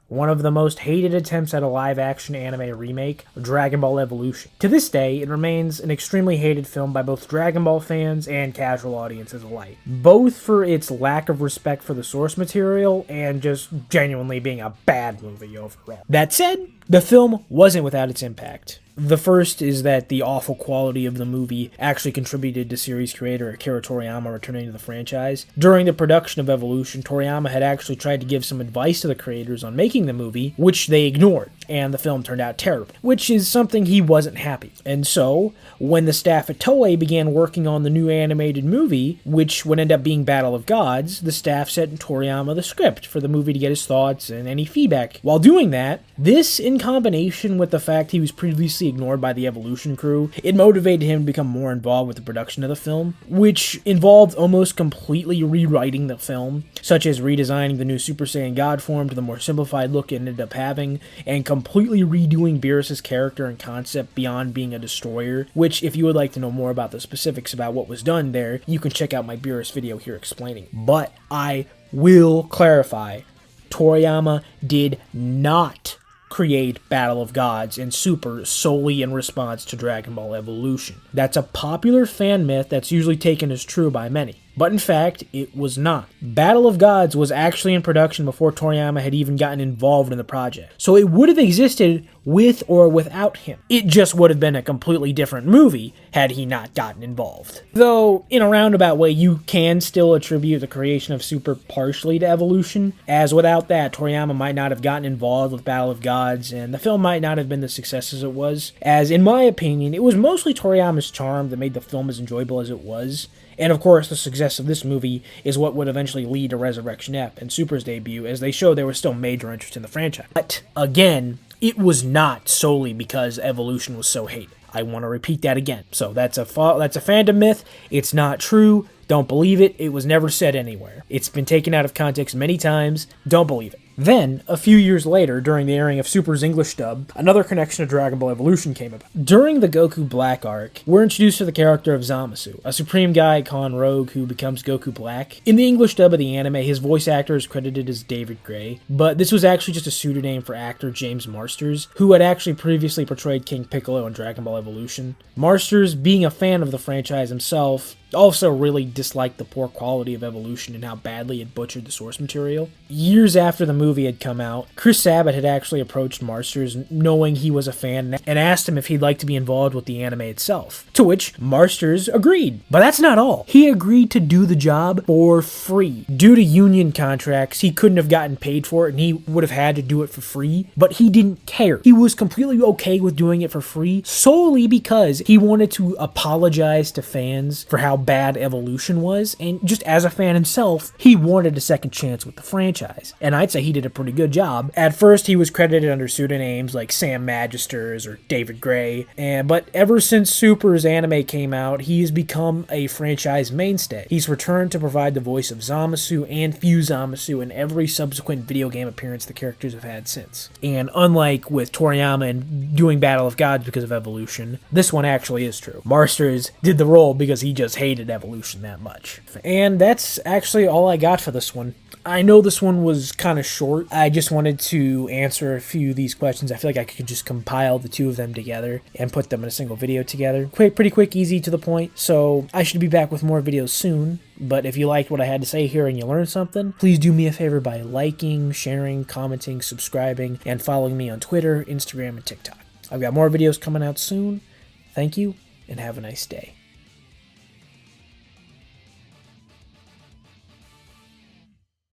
one of the most hated attempts at a live-action anime remake of Dragon Ball Evolution. To this day, it remains an extremely hated film by both Dragon Ball fans and casual audiences alike, both for its lack of respect for the source material and just genuinely being a bad movie overall. That said, the film wasn't without its impact. The first is that the awful quality of the movie actually contributed to series creator Akira Toriyama returning to the franchise. During the production of Evolution, Toriyama had actually tried to give some advice to the creators on making the movie, which they ignored, and the film turned out terrible, which is something he wasn't happy. And so, when the staff at Toei began working on the new animated movie, which would end up being Battle of Gods, the staff sent Toriyama the script for the movie to get his thoughts and any feedback. While doing that, this, in combination with the fact he was previously ignored by the Evolution crew, it motivated him to become more involved with the production of the film, which involved almost completely rewriting the film, such as redesigning the new Super Saiyan God form to the more simplified look it ended up having, and completely redoing Beerus' character and concept beyond being a destroyer, which, if you would like to know more about the specifics about what was done there, you can check out my Beerus video here explaining. But I will clarify, Toriyama did not create Battle of Gods and Super solely in response to Dragon Ball Evolution. That's a popular fan myth that's usually taken as true by many. But in fact, it was not. Battle of Gods was actually in production before Toriyama had even gotten involved in the project. So it would have existed with or without him. It just would have been a completely different movie had he not gotten involved. Though, in a roundabout way, you can still attribute the creation of Super partially to Evolution, as without that, Toriyama might not have gotten involved with Battle of Gods, and the film might not have been the success as it was, as in my opinion, it was mostly Toriyama's charm that made the film as enjoyable as it was. And of course, the success of this movie is what would eventually lead to Resurrection F and Super's debut, as they showed there was still major interest in the franchise. But, again, it was not solely because Evolution was so hated. I want to repeat that again. So that's a fandom myth. It's not true. Don't believe it. It was never said anywhere. It's been taken out of context many times. Don't believe it. Then, a few years later, during the airing of Super's English dub, another connection to Dragon Ball Evolution came about. During the Goku Black arc, we're introduced to the character of Zamasu, a Supreme Gaikon rogue who becomes Goku Black. In the English dub of the anime, his voice actor is credited as David Gray, but this was actually just a pseudonym for actor James Marsters, who had actually previously portrayed King Piccolo in Dragon Ball Evolution. Marsters, being a fan of the franchise himself, also really disliked the poor quality of Evolution and how badly it butchered the source material. Years after the movie had come out, Chris Sabat had actually approached Marsters, knowing he was a fan, and asked him if he'd like to be involved with the anime itself, to which Marsters agreed. But that's not all. He agreed to do the job for free. Due to union contracts, he couldn't have gotten paid for it, and he would have had to do it for free, but he didn't care. He was completely okay with doing it for free, solely because he wanted to apologize to fans for how bad Evolution was, and just as a fan himself, he wanted a second chance with the franchise, and I'd say he did a pretty good job. At first, he was credited under pseudonyms like Sam Magisters or David Gray, but ever since Super's anime came out, he's become a franchise mainstay. He's returned to provide the voice of Zamasu and Fuse Zamasu in every subsequent video game appearance the characters have had since. And unlike with Toriyama and doing Battle of Gods because of Evolution, this one actually is true. Marsters did the role because he just hated Evolution that much. And that's actually all I got for this one. I know this one was kind of short. I just wanted to answer a few of these questions. I feel like I could just compile the two of them together and put them in a single video together. Pretty quick, easy, to the point. So I should be back with more videos soon. But if you liked what I had to say here and you learned something, please do me a favor by liking, sharing, commenting, subscribing, and following me on Twitter, Instagram, and TikTok. I've got more videos coming out soon. Thank you, and have a nice day.